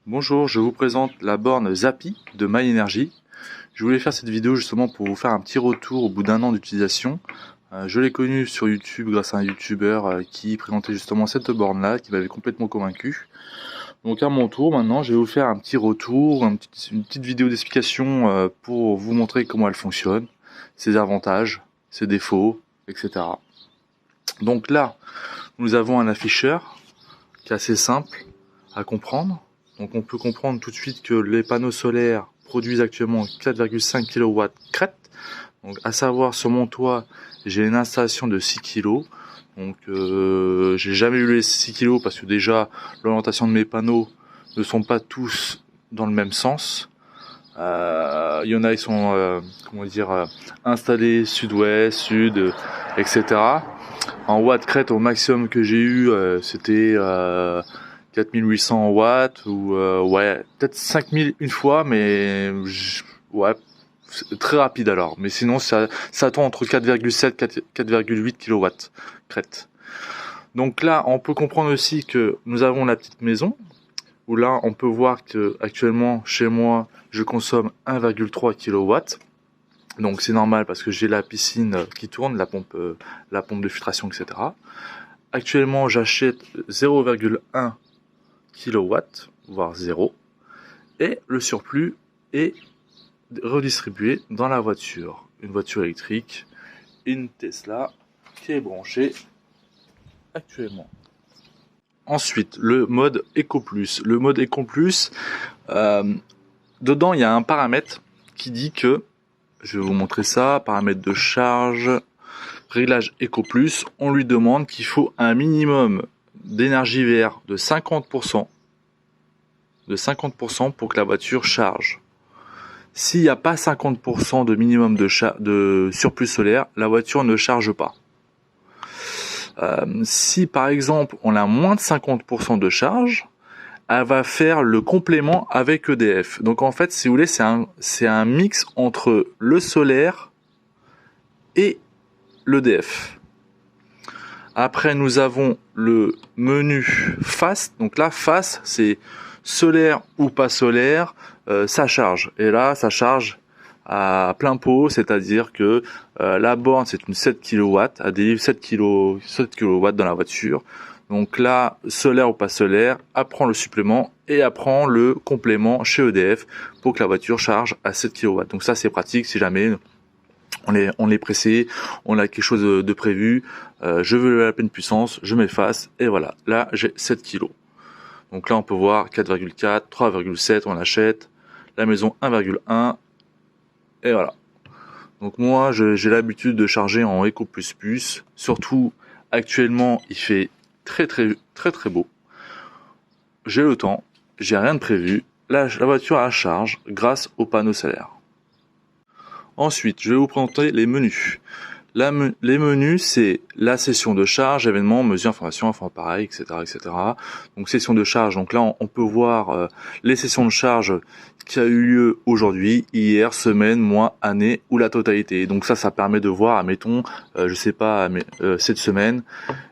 Bonjour, je vous présente la borne Zappi de MyEnergy. Je voulais faire cette vidéo justement pour vous faire un petit retour au bout d'un an d'utilisation. Je l'ai connue sur YouTube grâce à un YouTuber qui présentait justement cette borne-là, qui m'avait complètement convaincu. Donc à mon tour maintenant, je vais vous faire un petit retour, une petite vidéo d'explication pour vous montrer comment elle fonctionne, ses avantages, ses défauts, etc. Donc là, nous avons un afficheur qui est assez simple à comprendre. Donc on peut comprendre tout de suite que les panneaux solaires produisent actuellement 4,5 kW crête. Donc à savoir, sur mon toit, j'ai une installation de 6 kg. Donc j'ai jamais eu les 6 kg parce que déjà l'orientation de mes panneaux ne sont pas tous dans le même sens. Il y en a, ils sont installés sud-ouest, sud, etc. En watts crête, au maximum que j'ai eu, c'était 4800 watts ou peut-être 5000 une fois, mais ouais, c'est très rapide alors. Mais sinon, ça tourne entre 4,7 4,8 kW crête. Donc là, on peut comprendre aussi que nous avons la petite maison, où là, on peut voir que actuellement chez moi, je consomme 1,3 kW. Donc c'est normal parce que j'ai la piscine qui tourne, la pompe de filtration, etc. Actuellement, j'achète 0,1 kW, voire 0, et le surplus est redistribué dans la voiture. Une voiture électrique, une Tesla qui est branchée actuellement. Ensuite, le mode Eco Plus. Le mode Eco Plus, dedans il y a un paramètre qui dit que, je vais vous montrer ça, paramètre de charge, réglage Eco Plus, on lui demande qu'il faut un minimum d'énergie VR de 50%, pour que la voiture charge. S'il n'y a pas 50% de minimum de surplus solaire, la voiture ne charge pas. Si par exemple on a moins de 50% de charge, elle va faire le complément avec EDF. Donc en fait, si vous voulez, c'est un mix entre le solaire et l'EDF. Après, nous avons le menu fast. Donc là, fast, c'est solaire ou pas solaire, ça charge. Et là, ça charge à plein pot, c'est-à-dire que la borne, c'est une 7 kW, elle délivre 7 kW dans la voiture. Donc là, solaire ou pas solaire, elle prend le supplément et elle prend le complément chez EDF pour que la voiture charge à 7 kW. Donc ça, c'est pratique si jamais on est pressé, on a quelque chose de prévu, je veux la pleine puissance, je m'efface, et voilà, là j'ai 7 kg. Donc là on peut voir 4,4, 3,7 on achète, la maison 1,1, et voilà. Donc moi j'ai l'habitude de charger en Eco++, surtout actuellement il fait très beau, j'ai le temps, j'ai rien de prévu, la voiture à charge grâce aux panneaux solaires. Ensuite, je vais vous présenter les menus. Les menus, c'est la session de charge, événements, mesures, informations, info appareil, etc., etc. Donc session de charge. Donc là, on peut voir les sessions de charge qui a eu lieu aujourd'hui, hier, semaine, mois, année ou la totalité. Donc ça permet de voir. Admettons, je sais pas, mais cette semaine,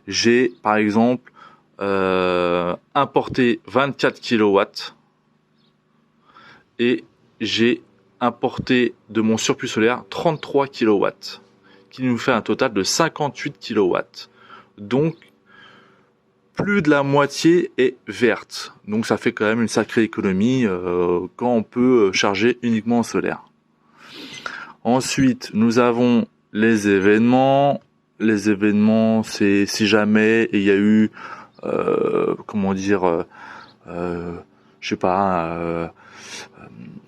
j'ai par exemple importé 24 kW et j'ai importé de mon surplus solaire 33 kW, qui nous fait un total de 58 kW. Donc plus de la moitié est verte. Donc ça fait quand même une sacrée économie quand on peut charger uniquement en solaire. Ensuite, nous avons les événements. Les événements, c'est si jamais il y a eu je sais pas,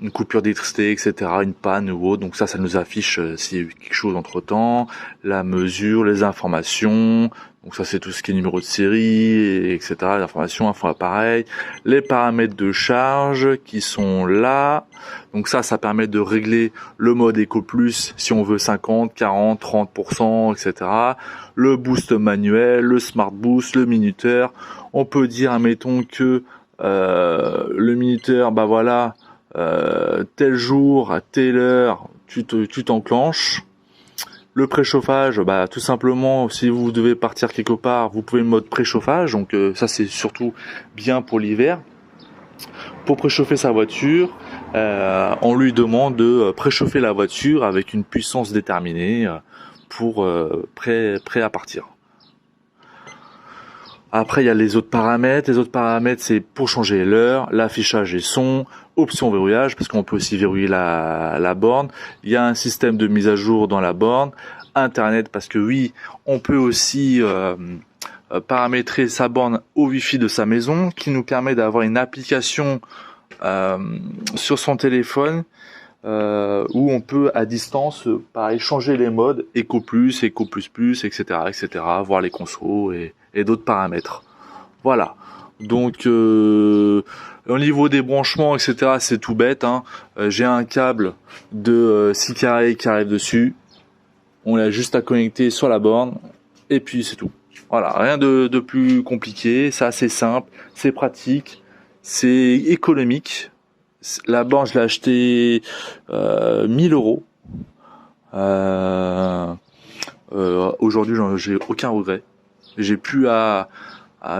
une coupure d'électricité, etc., une panne ou autre. Donc ça nous affiche s'il y a eu quelque chose entre temps, la mesure, les informations. Donc ça c'est tout ce qui est numéro de série, etc., les informations, info appareil, les paramètres de charge qui sont là. Donc ça permet de régler le mode Eco Plus si on veut 50, 40, 30%, etc. Le boost manuel, le smart boost, le minuteur. On peut dire, admettons que le minuteur, bah voilà, tel jour, à telle heure, tu t'enclenches. Le préchauffage, bah tout simplement, si vous devez partir quelque part, vous pouvez le mode préchauffage. Donc ça c'est surtout bien pour l'hiver. pour préchauffer sa voiture, on lui demande de préchauffer la voiture avec une puissance déterminée pour prêt à partir. Après, il y a les autres paramètres. Les autres paramètres, c'est pour changer l'heure, l'affichage et son, option verrouillage, parce qu'on peut aussi verrouiller la borne. Il y a un système de mise à jour dans la borne. Internet, parce que oui, on peut aussi paramétrer sa borne au Wi-Fi de sa maison, qui nous permet d'avoir une application sur son téléphone où on peut à distance pareil changer les modes Eco+, etc., voir les consos et d'autres paramètres. Voilà. Donc au niveau des branchements, etc., c'est tout bête, hein. J'ai un câble de 6 carrés qui arrive dessus. On l'a juste à connecter sur la borne et puis c'est tout. Voilà, rien de plus compliqué, c'est assez simple, c'est pratique, c'est économique. La borne, je l'ai acheté 1000 euros. Aujourd'hui, j'ai aucun regret. J'ai plus à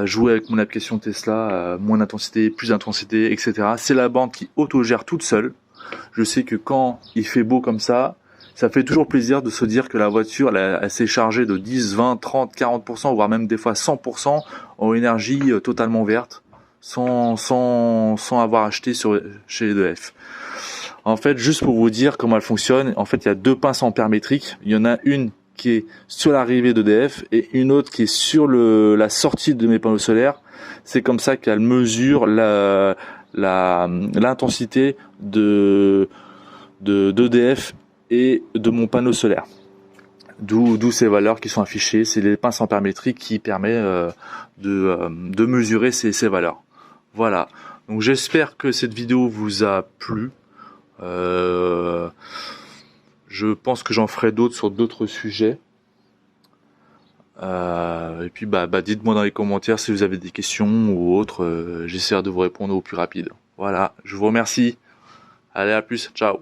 jouer avec mon application Tesla, moins d'intensité, plus d'intensité, etc. C'est la borne qui autogère toute seule. Je sais que quand il fait beau comme ça fait toujours plaisir de se dire que la voiture, elle s'est chargée de 10, 20, 30, 40%, voire même des fois 100% en énergie totalement verte, sans avoir acheté chez EDF. En fait, juste pour vous dire comment elle fonctionne, en fait, il y a deux pinces ampères-métriques. Il y en a une qui est sur l'arrivée d'EDF et une autre qui est sur la sortie de mes panneaux solaires. C'est comme ça qu'elle mesure l'intensité d'EDF et de mon panneau solaire. D'où ces valeurs qui sont affichées. C'est les pinces ampères-métriques qui permettent de mesurer ces valeurs. Voilà. Donc j'espère que cette vidéo vous a plu. Je pense que j'en ferai d'autres sur d'autres sujets. Et puis dites-moi dans les commentaires si vous avez des questions ou autres. J'essaierai de vous répondre au plus rapide. Voilà. Je vous remercie. Allez, à plus. Ciao.